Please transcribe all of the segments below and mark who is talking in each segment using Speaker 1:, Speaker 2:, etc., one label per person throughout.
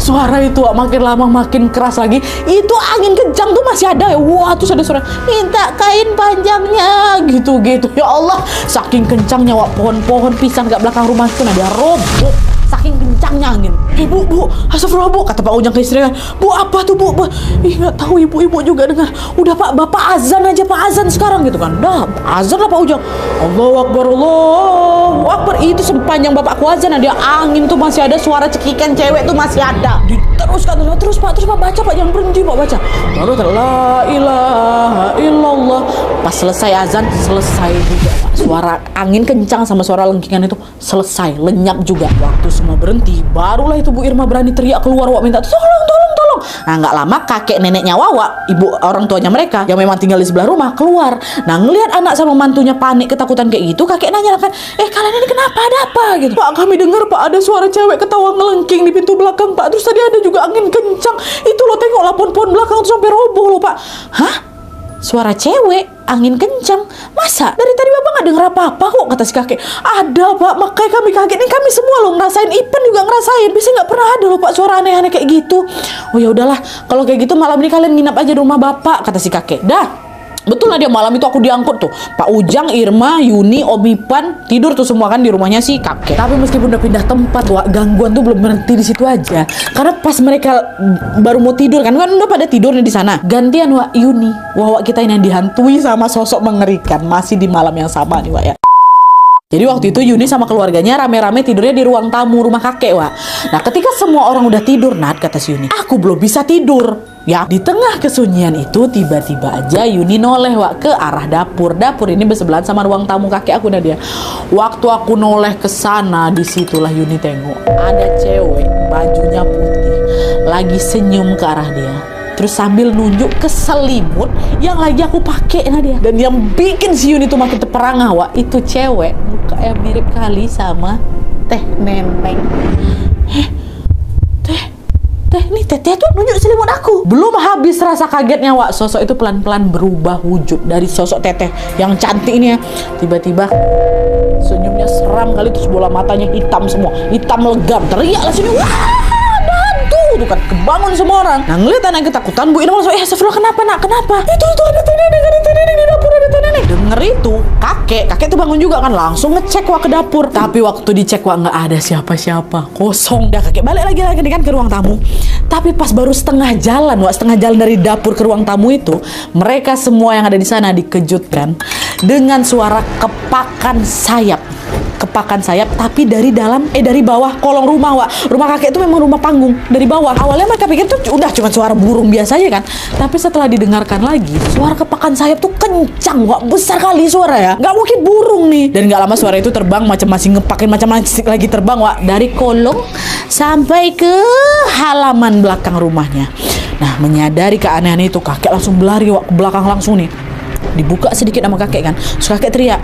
Speaker 1: suara itu Wak, makin lama makin keras lagi. Itu angin kencang tuh masih ada ya. Wah, terus ada suara, minta kain panjangnya gitu-gitu. Ya Allah, saking kencangnya Wak, pohon-pohon pisang gak belakang rumah itu dia roboh. Saking kencangnya angin. Bu, astagfirullah Bu, kata Pak Ujang ke istrinya. Bu, apa tuh Bu? Ih, nggak tahu, ibu-ibu juga dengar. Udah Pak, Bapak azan aja, Pak azan sekarang gitu kan. Dah, azan lah Pak Ujang. Allahu Akbar, Allahu Akbar. Itu sepanjang Bapakku azan ada angin tuh masih ada, suara cekikan cewek tuh masih ada. Diteruskan terus Pak baca Pak, jangan berhenti Pak baca. Lalu la ilaha illallah. Pas selesai azan, selesai juga Pak. Suara angin kencang sama suara lengkingan itu selesai, lenyap juga. Waktu semua berhenti, barulah itu Bu Irma berani teriak keluar Wak, minta tolong. Nah nggak lama kakek neneknya Wawa, ibu orang tuanya mereka yang memang tinggal di sebelah rumah keluar. Nah ngelihat anak sama mantunya panik ketakutan kayak gitu, kakek nanya kan, kalian ini kenapa, ada apa gitu? Pak, kami dengar Pak ada suara cewek ketawa ngelengking di pintu belakang Pak, terus tadi ada juga angin kencang. Itu lo tengoklah pohon-pohon belakang tuh sampai roboh loh Pak. Hah? Suara cewek, angin kencang. Masa? Dari tadi Bapak nggak dengar apa-apa kok, kata si kakek. Ada Pak, makanya kami kaget. Nih kami semua loh ngerasain, Ipan juga ngerasain. Biasanya nggak pernah ada loh Pak suara aneh-aneh kayak gitu. Oh ya udahlah, kalau kayak gitu malam ini kalian nginap aja di rumah Bapak, kata si kakek. Dah. Betul lah dia, malam itu aku diangkut tuh. Pak Ujang, Irma, Yuni, Om Ipan tidur tuh semua kan di rumahnya si kakek. Tapi meskipun udah pindah tempat, Wak, gangguan tuh belum berhenti di situ aja. Karena pas mereka baru mau tidur kan udah pada tidur nih di sana. Gantian Wak, Yuni, Wawa kita ini yang dihantui sama sosok mengerikan masih di malam yang sama nih Wak ya. Jadi waktu itu Yuni sama keluarganya rame-rame tidurnya di ruang tamu rumah kakek Wak. Nah ketika semua orang udah tidur, Nat, kata si Yuni, aku belum bisa tidur. Ya, di tengah kesunyian itu tiba-tiba aja Yuni noleh Wak ke arah dapur. Dapur ini bersebelahan sama ruang tamu kakek aku Nadia. Waktu aku noleh ke sana, disitulah Yuni tengok ada cewek bajunya putih lagi senyum ke arah dia. Terus sambil nunjuk ke selimut yang lagi aku pakai Nadia. Dan yang bikin si Yuni tuh makin terperangah Wak, itu cewek mukanya mirip kali sama Teh Neneng. Nih teteh tuh nunjuk selimut aku. Belum habis rasa kagetnya Wak, sosok itu pelan-pelan berubah wujud dari sosok teteh yang cantik ini ya. Tiba-tiba senyumnya seram kali, terus bola matanya hitam semua, hitam legam. Teriaklah sini, wah ada hantu tuh kan, kebangun semua orang. Nah ngeliat anak ketakutan, Bu Irma langsung, astagfirullah, kenapa Nak, kenapa? Itu ada Teh Neneng di dapur, ada Teh Neneng. Denger itu kakek tuh bangun juga kan, langsung ngecek Wak ke dapur. Tapi waktu dicek Wak nggak ada siapa-siapa, kosong. Dah kakek balik lagi kan ke ruang tamu. Tapi pas baru setengah jalan dari dapur ke ruang tamu itu, mereka semua yang ada di sana dikejutkan dengan suara kepakan sayap tapi dari bawah kolong rumah Wak. Rumah kakek itu memang rumah panggung dari bawah. Awalnya mereka pikir tuh udah cuma suara burung biasa aja kan, tapi setelah didengarkan lagi suara kepakan sayap tuh kencang Wak, besar kali suara ya, nggak mungkin burung nih. Dan nggak lama suara itu terbang masih ngepakin macam lagi terbang Wak, dari kolong sampai ke halaman belakang rumahnya. Nah menyadari keanehan itu kakek langsung berlari Wak ke belakang langsung nih. Dibuka sedikit sama kakek kan, terus kakek teriak,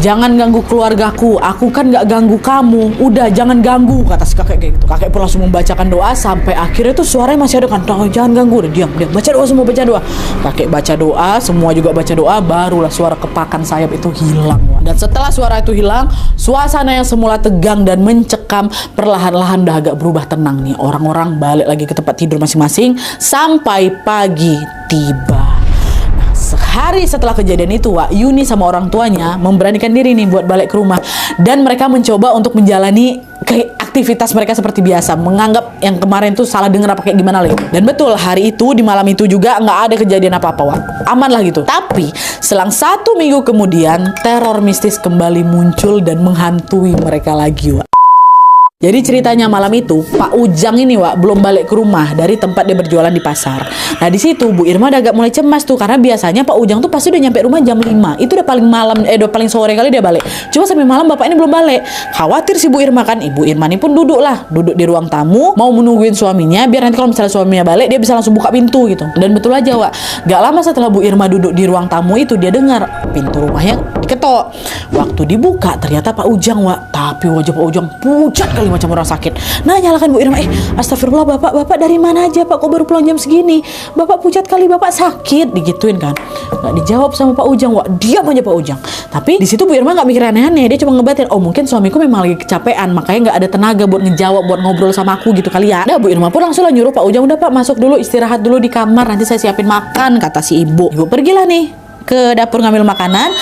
Speaker 1: jangan ganggu keluargaku, aku kan gak ganggu kamu, udah jangan ganggu, kata si kakek kayak gitu. Kakek pun langsung membacakan doa sampai akhirnya tuh suaranya masih ada kan, jangan ganggu, udah diam, baca doa, semua baca doa. Kakek baca doa, semua juga baca doa, barulah suara kepakan sayap itu hilang. Dan setelah suara itu hilang, suasana yang semula tegang dan mencekam perlahan-lahan udah agak berubah tenang nih. Orang-orang balik lagi ke tempat tidur masing-masing sampai pagi tiba. Sehari setelah kejadian itu Wak, Yuni sama orang tuanya memberanikan diri nih buat balik ke rumah. Dan mereka mencoba untuk menjalani aktivitas mereka seperti biasa, menganggap yang kemarin tuh salah dengar apa kayak gimana lagi. Dan betul, hari itu di malam itu juga nggak ada kejadian apa-apa Wak, aman lah gitu. Tapi selang 1 minggu kemudian teror mistis kembali muncul dan menghantui mereka lagi Wak. Jadi ceritanya malam itu Pak Ujang ini Wak belum balik ke rumah dari tempat dia berjualan di pasar. Nah di situ Bu Irma udah agak mulai cemas tuh, karena biasanya Pak Ujang tuh pasti udah nyampe rumah jam 5. Itu udah paling malam, udah paling sore kali dia balik. Cuma sampai malam bapak ini belum balik. Khawatir si Bu Irma kan. Ibu Irma ini pun duduk di ruang tamu mau menungguin suaminya, biar nanti kalau misalnya suaminya balik dia bisa langsung buka pintu gitu. Dan betul aja Wak, gak lama setelah Bu Irma duduk di ruang tamu itu, dia dengar pintu rumahnya diketok. Waktu dibuka ternyata Pak Ujang, Wak. Tapi wajah Pak Ujang pucat kali macam orang sakit. Nah, nyalakan Bu Irma, astagfirullah Bapak dari mana aja Pak? Kok baru pulang jam segini? Bapak pucat kali, Bapak sakit, digituin kan. Nggak dijawab sama Pak Ujang, Wak. Diam aja Pak Ujang. Tapi di situ Bu Irma nggak mikir aneh-aneh, dia cuma ngebatin, oh mungkin suamiku memang lagi kecapean, makanya nggak ada tenaga buat ngejawab, buat ngobrol sama aku gitu kali ya. Nah, Bu Irma pun langsung nyuruh Pak Ujang, udah Pak masuk dulu, istirahat dulu di kamar, nanti saya siapin makan, kata si ibu. Ibu pergilah nih ke dapur ngambil makanan.